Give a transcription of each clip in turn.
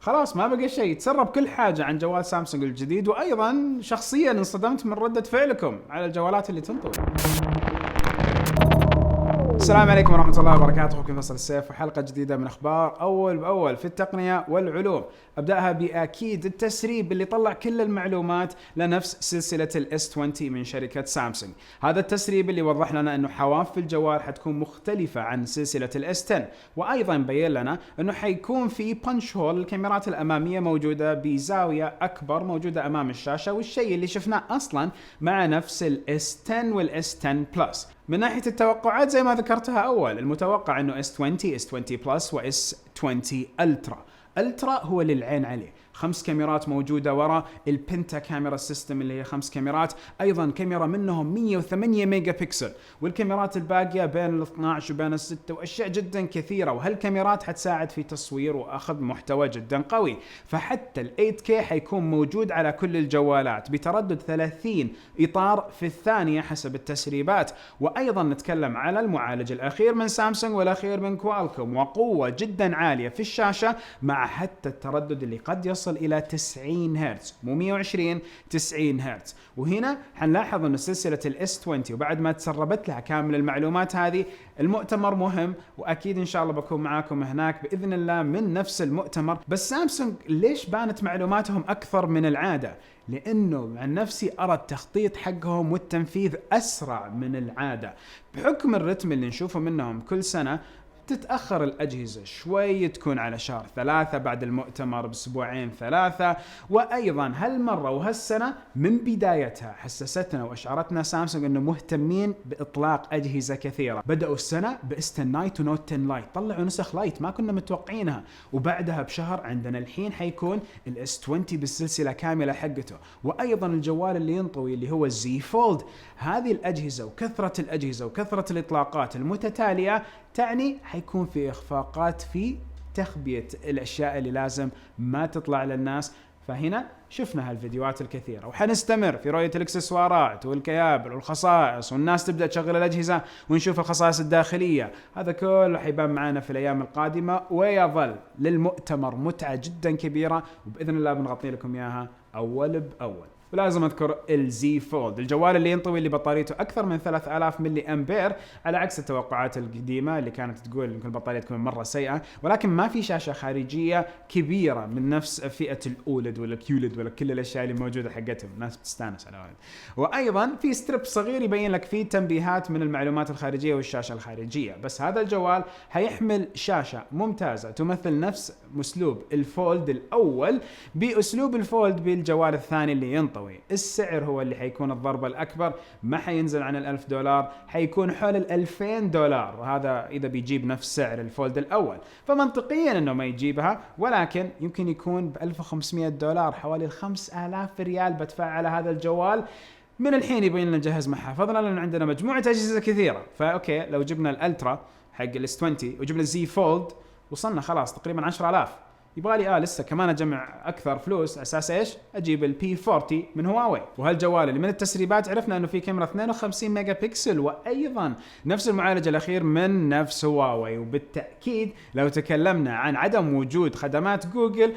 خلاص ما بقى شيء، تسرب كل حاجة عن جوال سامسونج الجديد. وأيضا شخصيا انصدمت من ردة فعلكم على الجوالات اللي تنطوي. السلام عليكم ورحمة الله وبركاته، أخوكم فيصل السيف وحلقة جديدة من أخبار أول بأول في التقنية والعلوم. أبدأها بأكيد التسريب اللي طلع كل المعلومات لنفس سلسلة الاس 20 من شركة سامسونج. هذا التسريب اللي وضح لنا أنه حواف الجوال حتكون مختلفة عن سلسلة الاس 10، وأيضا بين لنا أنه حيكون في بانش هول، الكاميرات الأمامية موجودة بزاوية أكبر موجودة أمام الشاشة، والشيء اللي شفناه أصلا مع نفس الاس 10 والاس 10 بلس. من ناحية التوقعات زي ما ذكرتها أول، المتوقع أنه S20 S20 Plus و S20 Ultra. Ultra هو للعين عليه، 5 كاميرات موجودة وراء البنتا كاميرا سيستم اللي هي 5 كاميرات، أيضا كاميرا منهم 108 ميجا بكسل، والكاميرات الباقية بين ال 12 وبين ال 6 وأشياء جدا كثيرة. وهالكاميرات حتساعد في تصوير وأخذ محتوى جدا قوي. فحتى ال 8K حيكون موجود على كل الجوالات بتردد 30 إطار في الثانية حسب التسريبات. وأيضا نتكلم على المعالج الأخير من سامسونج والأخير من كوالكوم، وقوة جدا عالية في الشاشة، مع حتى التردد اللي قد يصل إلى 90 هرتز، مو 120، 90 هرتز. وهنا حنلاحظ أن سلسلة الاس 20 وبعد ما تسربت لها كامل المعلومات هذه، المؤتمر مهم وأكيد إن شاء الله بكون معاكم هناك بإذن الله من نفس المؤتمر. بس سامسونج ليش بانت معلوماتهم أكثر من العادة؟ لأنه عن نفسي أرى التخطيط حقهم والتنفيذ أسرع من العادة، بحكم الرتم اللي نشوفه منهم كل سنة. تتأخر الأجهزة شوي، تكون على شهر 3 بعد المؤتمر بأسبوعين 3. وأيضا هالمرة وهالسنة من بدايتها حسستنا وأشعرتنا سامسونج أنه مهتمين بإطلاق أجهزة كثيرة. بدأوا السنة بإس 10 نايت ونوت 10 لايت، طلعوا نسخ لايت ما كنا متوقعينها، وبعدها بشهر عندنا الحين حيكون الاس 20 بالسلسلة كاملة حقته. وأيضا الجوال اللي ينطوي اللي هو الزي فولد. هذه الأجهزة وكثرة الأجهزة وكثرة الإطلاقات المتتالية تعني حيكون في إخفاقات في تخبية الأشياء اللي لازم ما تطلع للناس. فهنا شفنا هالفيديوهات الكثيرة، وحنستمر في رؤية الاكسسوارات والكيابل والخصائص، والناس تبدأ تشغل الأجهزة ونشوف الخصائص الداخلية. هذا كله حيبان معنا في الأيام القادمة، ويظل للمؤتمر متعة جدا كبيرة، وبإذن الله بنغطي لكم إياها أول بأول. ولازم اذكر الزي فولد، الجوال اللي ينطوي اللي بطاريته اكثر من 3000 ملي امبير، على عكس التوقعات القديمه اللي كانت تقول ان البطاريه تكون مره سيئه. ولكن ما في شاشه خارجيه كبيره من نفس فئه الاولد ولا كيولد ولا كل الاشياء اللي موجوده حقتهم، الناس بتستانس على هذا. وايضا في ستريب صغير يبين لك فيه تنبيهات من المعلومات الخارجيه والشاشه الخارجيه. بس هذا الجوال حيحمل شاشه ممتازه تمثل نفس اسلوب الفولد الاول باسلوب الفولد بالجوال الثاني اللي ينطوي. السعر هو اللي حيكون الضربة الأكبر، ما حينزل عن $1000، حيكون حول $2000. هذا إذا بيجيب نفس سعر الفولد الأول، فمنطقيا أنه ما يجيبها، ولكن يمكن يكون $1500، حوالي 5000 ريال بدفع على هذا الجوال. من الحين يبين لنا نجهز معها، فضلا لأن عندنا مجموعة أجهزة كثيرة. فأوكي لو جبنا الألترا حق الاس 20 وجبنا الزي فولد وصلنا خلاص تقريبا 10000. يبغالي لسه كمان اجمع اكثر فلوس على اساس ايش؟ اجيب البي 40 من هواوي. وهالجوال اللي من التسريبات عرفنا انه في كاميرا 52 ميجا بكسل، وايضا نفس المعالج الاخير من نفس هواوي. وبالتاكيد لو تكلمنا عن عدم وجود خدمات جوجل،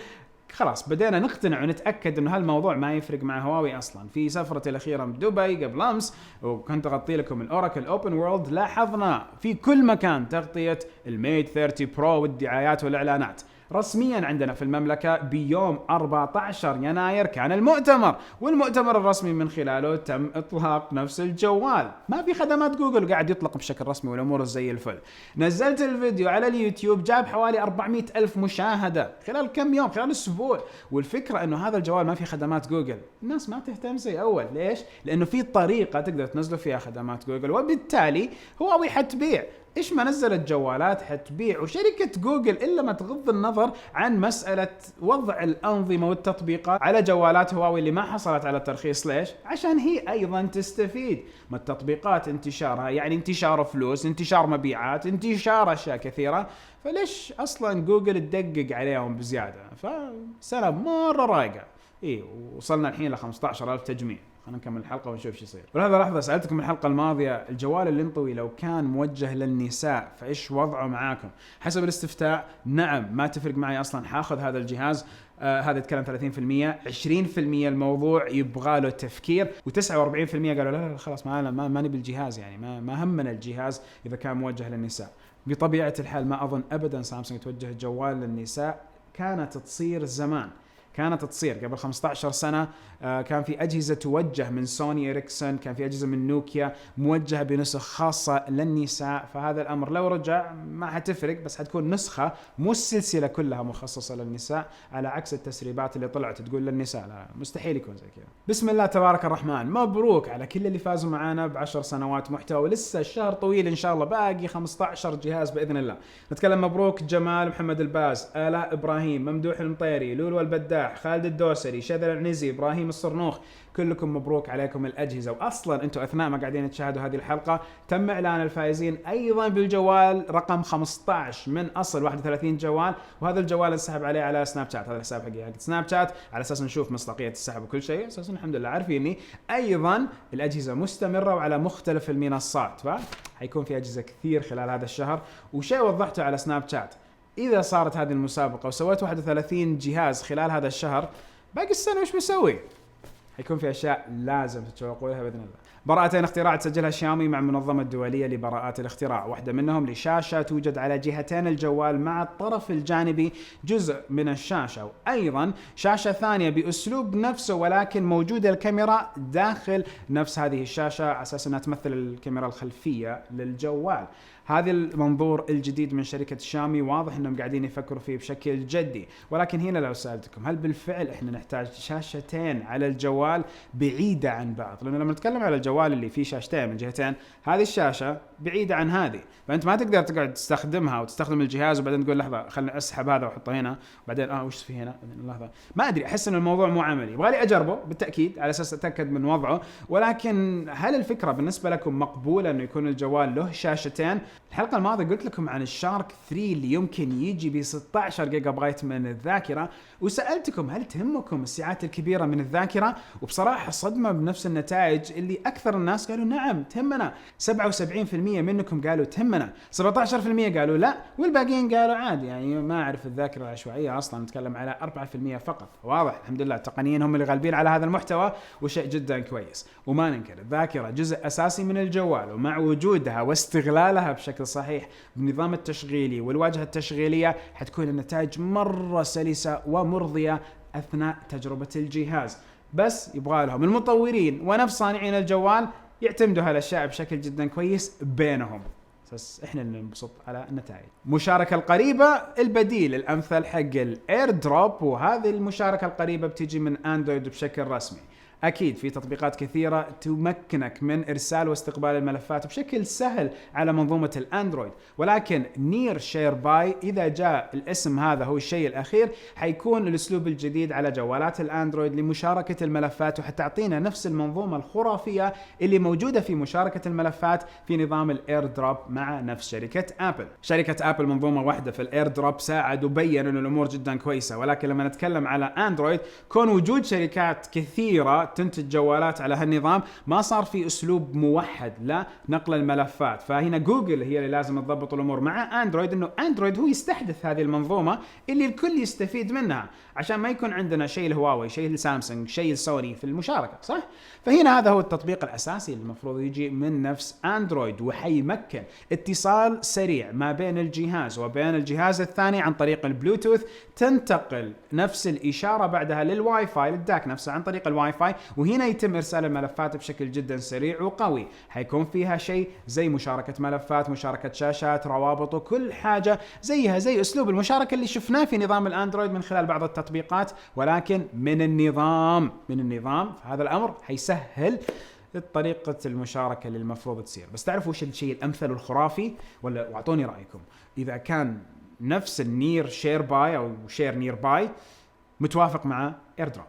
خلاص بدينا نقتنع ونتأكد انه هالموضوع ما يفرق مع هواوي اصلا. في سفرة الاخيرة من دبي قبل امس وكنت اغطي لكم الاوراكل اوبن وورلد، لاحظنا في كل مكان تغطية الميت 30 برو والدعايات والاعلانات. رسميا عندنا في المملكة بيوم 14 يناير كان المؤتمر، والمؤتمر الرسمي من خلاله تم اطلاق نفس الجوال. ما في خدمات جوجل، قاعد يطلق بشكل رسمي والامور زي الفل. نزلت الفيديو على اليوتيوب جاب حوالي 400 ألف مشاهدة خلال كم يوم، خلال اسبوع. والفكرة انه هذا الجوال ما في خدمات جوجل، الناس ما تهتم زي اول. ليش؟ لانه في طريقة تقدر تنزلوا فيها خدمات جوجل، وبالتالي هواوي حتبيع. إيش ما نزلت جوالات حتبيع، وشركة جوجل إلا ما تغض النظر عن مسألة وضع الأنظمة والتطبيقات على جوالات هواوي اللي ما حصلت على الترخيص. ليش؟ عشان هي أيضا تستفيد. ما التطبيقات انتشارها يعني انتشار فلوس، انتشار مبيعات، انتشار أشياء كثيرة. فليش أصلا جوجل تدقق عليهم بزيادة؟ فسنة مرة رايقة. وصلنا الحين ل 15,000 تجميع. خلينا نكمل الحلقة ونشوف شو يصير. ولهذا لحظة سألتكم الحلقة الماضية الجوال اللي انطوي لو كان موجه للنساء فإيش وضعه معاكم؟ حسب الاستفتاء نعم ما تفرق معي أصلا حاخذ هذا الجهاز. هذا يتكلم 30%، 20% الموضوع يبغى له تفكير، و49% قالوا لا خلاص ما نبي الجهاز، يعني ما همنا الجهاز إذا كان موجه للنساء. بطبيعة الحال ما أظن أبدا سامسونج توجه الجوال للنساء، كانت تصير زمان، كانت تصير قبل 15 سنة. كان في أجهزة توجه من سوني إريكسون، كان في أجهزة من نوكيا موجهة بنسخ خاصة للنساء، فهذا الأمر لو رجع ما حتفرق، بس حتكون نسخة مو السلسلة كلها مخصصة للنساء، على عكس التسريبات اللي طلعت تقول للنساء. لا مستحيل يكون زي كذا. بسم الله تبارك الرحمن، مبروك على كل اللي فازوا معانا ب10 سنوات محتوى، ولسه الشهر طويل إن شاء الله، باقي 15 جهاز بإذن الله. نتكلم مبروك جمال محمد الباز، آلاء إبراهيم، ممدوح المطيري، لولو البداح، خالد الدوسري، شذر العنزي، إبراهيم الصرنوخ، كلكم مبروك عليكم الأجهزة. وأصلا أنتم أثناء ما قاعدين تشاهدوا هذه الحلقة تم إعلان الفائزين أيضا بالجوال رقم 15 من أصل 31 جوال، وهذا الجوال انسحب عليه على سناب شات، هذا الحساب حقي حق سناب شات، على أساس نشوف مصداقية السحب وكل شيء، أساسا الحمد لله عارفيني. أيضا الأجهزة مستمرة وعلى مختلف المنصات، فحيكون في أجهزة كثير خلال هذا الشهر. وشيء وضحته على سناب شات، إذا صارت هذه المسابقة وسويت 31 جهاز خلال هذا الشهر، باقي السنة وش بسوي؟ حيكون في أشياء لازم تتشوقوا لها بإذن الله. براءتين اختراع تسجلها شاومي مع المنظمة الدولية لبراءات الاختراع، واحدة منهم لشاشة توجد على جهتين الجوال مع الطرف الجانبي جزء من الشاشة، وأيضا شاشة ثانية بأسلوب نفسه ولكن موجودة الكاميرا داخل نفس هذه الشاشة على أساس أنها تمثل الكاميرا الخلفية للجوال. هذا المنظور الجديد من شركة شاومي واضح أنهم قاعدين يفكروا فيه بشكل جدي، ولكن هنا لو سألتكم هل بالفعل إحنا نحتاج شاشتين على الجوال بعيدة عن بعض؟ لأنه لما نتكلم على الجوال اللي فيه شاشتين من جهتين، هذه الشاشة بعيدة عن هذه، فأنت ما تقدر تقعد تستخدمها وتستخدم الجهاز وبعدين تقول لحظة خلنا أسحب هذا وأحطه هنا وبعدين وش في هنا لحظة. ما أدري، أحس أن الموضوع مو عملي، يبغالي أجربه بالتأكيد على أساس أتأكد من وضعه، ولكن هل الفكرة بالنسبة لكم مقبولة أنه يكون الجوال له شاشتين؟ الحلقة الماضية قلت لكم عن الشارك 3 اللي يمكن يجي ب 16 جيجا بايت من الذاكرة، وسألتكم هل تهمكم السعات الكبيرة من الذاكرة؟ وبصراحة صدمة بنفس النتائج اللي أكثر الناس قالوا نعم تهمنا. 77% منكم قالوا تهمنا، 17% قالوا لا، والباقيين قالوا عادي، يعني ما أعرف الذاكرة العشوائية أصلا، نتكلم على 4% فقط. واضح الحمد لله التقنيين هم اللي غالبين على هذا المحتوى، وشيء جدا كويس. وما ننكر الذاكرة جزء أساسي من الجوال، ومع وجودها واستغلالها بشكل صحيح بالنظام التشغيلي والواجهة التشغيلية حتكون النتائج مرة سلسة ومرضية أثناء تجربة الجهاز. بس يبغى لهم المطورين ونفس صانعين الجوال يعتمدوا هالأشياء بشكل جدا كويس بينهم، بس احنا اللي ننبسط على النتائج. مشاركة القريبة البديل الأمثل حق الإير دروب، وهذه المشاركة القريبة بتيجي من أندرويد بشكل رسمي. أكيد في تطبيقات كثيرة تمكنك من إرسال واستقبال الملفات بشكل سهل على منظومة الأندرويد، ولكن نير شير باي إذا جاء الاسم هذا هو الشيء الأخير حيكون الأسلوب الجديد على جوالات الأندرويد لمشاركة الملفات، وحتعطينا نفس المنظومة الخرافية اللي موجودة في مشاركة الملفات في نظام الإير دروب مع نفس شركة آبل. شركة آبل منظومة واحدة في الإير دروب ساعد وبين أن الأمور جدا كويسة، ولكن لما نتكلم على أندرويد كون وجود شركات كثيرة تنتج جوالات على هالنظام ما صار في أسلوب موحد لنقل الملفات، فهنا جوجل هي اللي لازم تضبط الأمور مع أندرويد، إنه أندرويد هو يستحدث هذه المنظومة اللي الكل يستفيد منها، عشان ما يكون عندنا شيء الهواوي، شيء السامسونج، شيء السوني في المشاركة، صح؟ فهنا هذا هو التطبيق الأساسي اللي المفروض يجي من نفس أندرويد، وحيمكن اتصال سريع ما بين الجهاز وبين الجهاز الثاني عن طريق البلوتوث، تنتقل نفس الإشارة بعدها للواي فاي للداك نفسه عن طريق الواي فاي، وهنا يتم إرسال الملفات بشكل جدا سريع وقوي. حيكون فيها شيء زي مشاركة ملفات، مشاركة شاشات، روابط، وكل حاجة زيها زي أسلوب المشاركة اللي شفناه في نظام الأندرويد من خلال بعض التطبيقات، ولكن من النظام فهذا الأمر حيسهل طريقة المشاركة اللي المفروض تصير. بس تعرفوا وش الشيء الأمثل والخرافي؟ ولا واعطوني رأيكم، إذا كان نفس النير شير باي أو شير نير باي متوافق مع إير دروب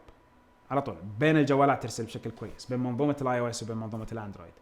على طول بين الجوالات، ترسل بشكل كويس بين منظومة الاي او اس وبين منظومة الاندرويد،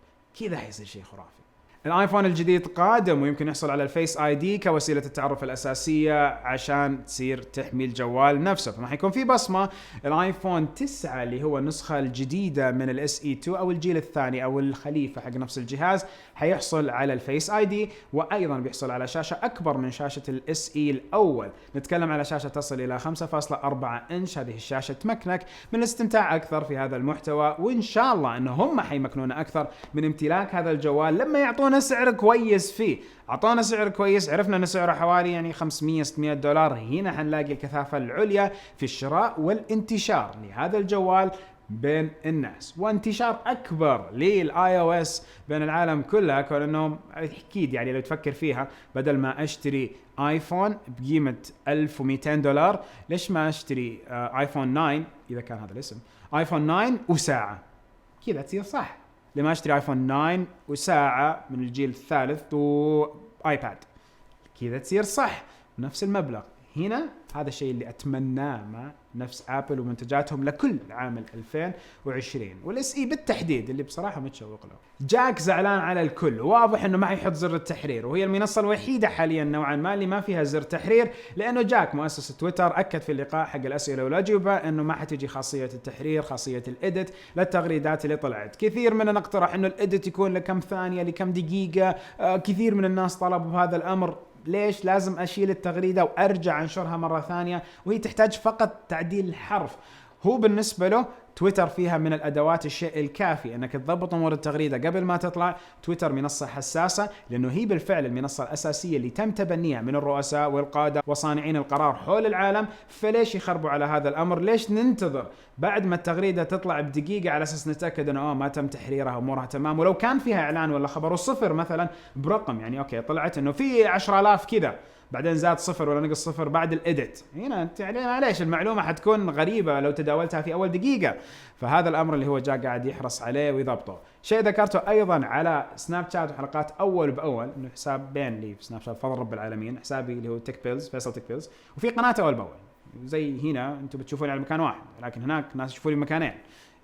كذا حيصير شيء خرافي. الايفون الجديد قادم ويمكن يحصل على الفيس اي دي كوسيله التعرف الاساسيه عشان تصير تحمي الجوال نفسه. فما حيكون في بصمه. الايفون 9 اللي هو النسخه الجديده من الاس اي 2 او الجيل الثاني او الخليفه حق نفس الجهاز حيحصل على الفيس اي دي، وايضا بيحصل على شاشه اكبر من شاشه الاس اي الاول. نتكلم على شاشه تصل الى 5.4 انش. هذه الشاشه تمكنك من الاستمتاع اكثر في هذا المحتوى، وان شاء الله انه هم حيمكنونا اكثر من امتلاك هذا الجوال لما يعطونا سعر كويس فيه. اعطونا سعر كويس، عرفنا ان سعره حوالي يعني 500-600 دولار. هنا حنلاقي الكثافه العليا في الشراء والانتشار لهذا الجوال بين الناس، وانتشار اكبر للاي او اس بين العالم كله. كون انه اكيد يعني لو تفكر فيها، بدل ما اشتري ايفون بقيمه 1200 دولار، ليش ما اشتري ايفون 9 اذا كان هذا الاسم، ايفون 9 وساعه كذا تصير صح. لما اشتري ايفون 9 وساعه من الجيل الثالث وايباد كذا تصير صح نفس المبلغ. هنا هذا الشيء اللي اتمناه مع نفس ابل ومنتجاتهم لكل عام 2020 والاس اي بالتحديد اللي بصراحه متشوق له. جاك زعلان على الكل، واضح انه ما حيحط زر التحرير، وهي المنصه الوحيده حاليا نوعا ما اللي ما فيها زر تحرير، لانه جاك مؤسس تويتر اكد في اللقاء حق الاسئله والاجوبه انه ما حتجي خاصيه التحرير، خاصيه الاديت للتغريدات اللي طلعت. كثير مننا اقترح انه الاديت يكون لكم ثانيه لكم دقيقه، كثير من الناس طلبوا هذا الامر. ليش لازم أشيل التغريدة وأرجع أنشرها مرة ثانية وهي تحتاج فقط تعديل الحرف؟ هو بالنسبة له تويتر فيها من الأدوات الشيء الكافي أنك تضبط أمور التغريدة قبل ما تطلع. تويتر منصة حساسة لأنه هي بالفعل المنصة الأساسية اللي تم تبنيها من الرؤساء والقادة وصانعين القرار حول العالم. فليش يخربوا على هذا الأمر؟ ليش ننتظر بعد ما التغريدة تطلع بدقيقة على أساس نتأكد أنه ما تم تحريرها أمورها تمام؟ ولو كان فيها إعلان ولا خبر وصفر مثلا برقم، يعني أوكي طلعت أنه في 10,000 كذا، بعدين زاد صفر ولا نقص صفر بعد الإديت، هنا يعني معليش المعلومة حتكون غريبة لو تداولتها في أول دقيقة. فهذا الأمر اللي هو جاء قاعد يحرص عليه ويضبطه. شيء ذكرته أيضا على سناب شات وحلقات أول بأول، إنه حساب بين لي في سناب شات فضل رب العالمين، حسابي اللي هو تك بيلز فيصل تك بيلز، وفي قناة أول بأول. زي هنا أنتم بتشوفوني على مكان واحد، لكن هناك ناس يشوفوني مكانين،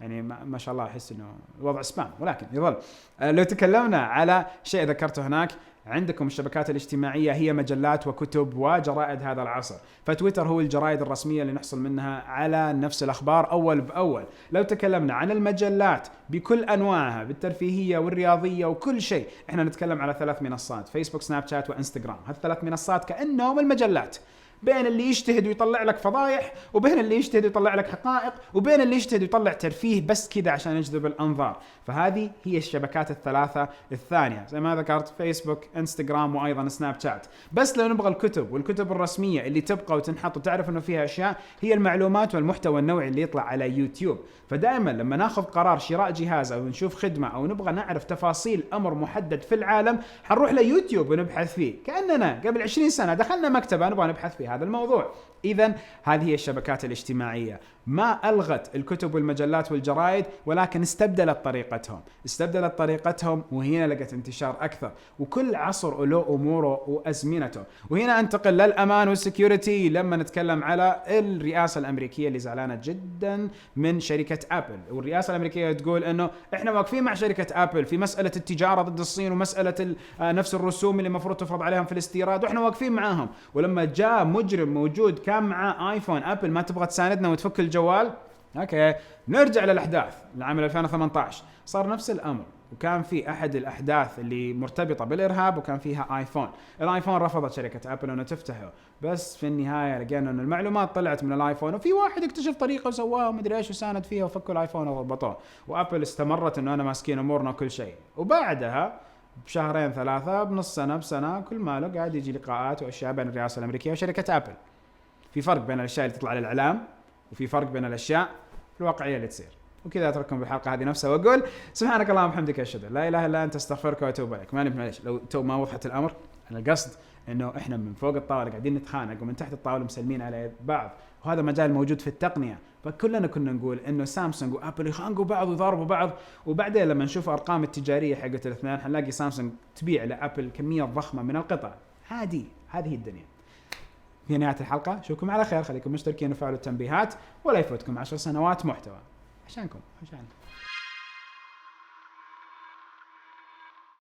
يعني ما شاء الله أحس إنه الوضع سبام، ولكن يظل. لو تكلمنا على شيء ذكرته هناك، عندكم الشبكات الاجتماعية هي مجلات وكتب وجرائد هذا العصر، فتويتر هو الجرائد الرسمية اللي نحصل منها على نفس الأخبار أول بأول. لو تكلمنا عن المجلات بكل أنواعها بالترفيهية والرياضية وكل شيء، احنا نتكلم على 3 منصات: فيسبوك، سناب شات، وإنستغرام. هالثلاث منصات كأنهم المجلات، بين اللي يجتهد ويطلع لك فضايح، وبين اللي يجتهد ويطلع لك حقائق، وبين اللي يجتهد ويطلع ترفيه بس كذا عشان يجذب الأنظار. فهذه هي الشبكات الثلاثة الثانية زي ما ذكرت: فيسبوك، انستغرام، وأيضا سناب شات. بس لو نبغى الكتب والكتب الرسمية اللي تبقى وتنحط وتعرف أنه فيها أشياء، هي المعلومات والمحتوى النوعي اللي يطلع على يوتيوب. فدائما لما ناخذ قرار شراء جهاز أو نشوف خدمة أو نبغى نعرف تفاصيل أمر محدد في العالم، حنروح ليوتيوب ونبحث فيه كأننا قبل 20 سنة دخلنا مكتبة نبغى نبحث في هذا الموضوع. إذن هذه هي الشبكات الاجتماعية، ما ألغت الكتب والمجلات والجرائد، ولكن استبدلت طريقتهم، وهنا لقت انتشار أكثر. وكل عصر له أموره وأزمنته. وهنا أنتقل للأمان والسكيورتي لما نتكلم على الرئاسة الأمريكية اللي زعلانة جدا من شركة أبل. والرئاسة الأمريكية تقول أنه إحنا واقفين مع شركة أبل في مسألة التجارة ضد الصين ومسألة نفس الرسوم اللي مفروض تفرض عليهم في الاستيراد، وإحنا واقفين معاهم. ولما جاء مجرم موجود كان مع آيفون، أبل ما تبغى تساندنا وتفك الجوال. أوكي، نرجع للأحداث لعام 2018، صار نفس الأمر. وكان في أحد الأحداث اللي مرتبطة بالإرهاب وكان فيها آيفون. الآيفون رفضت شركة أبل أنه تفتحه، بس في النهاية لقينا أن المعلومات طلعت من الآيفون، وفي واحد اكتشف طريقة وسواها ومدري إيش وساند فيها وفكوا الآيفون وضبطوه. وأبل استمرت أنه أنا ماسكين أمورنا وكل شيء. وبعدها بشهرين 3 بنص سنة بسنة كل ما له قاعد يجي لقاءات وأشياء بين الرئاسة الأمريكية وشركة أبل. في فرق بين الأشياء اللي تطلع للإعلام، وفي فرق بين الأشياء الواقعية اللي تصير. وكذا أترككم بالحلقة هذه نفسها وأقول سبحانك اللهم وبحمدك أشهد أن لا إله إلا أنت أستغفرك وأتوب إليك. معليش لو تو ما وضحت الأمر، أنا القصد إنه إحنا من فوق الطاولة قاعدين نتخانق ومن تحت الطاولة مسلمين على بعض، وهذا مجال موجود في التقنية. فكلنا كنا نقول إنه سامسونج وأبل يخانقوا بعض ويضاربوا بعض، وبعدين لما نشوف أرقام التجارية حقت الاثنين حنلاقي سامسونج تبيع لأبل كمية ضخمة من القطع. هذه الدنيا. في نهاية الحلقة أشوفكم على خير، خليكم مشتركين وفعلوا التنبيهات، ولا يفوتكم 10 سنوات محتوى عشانكم.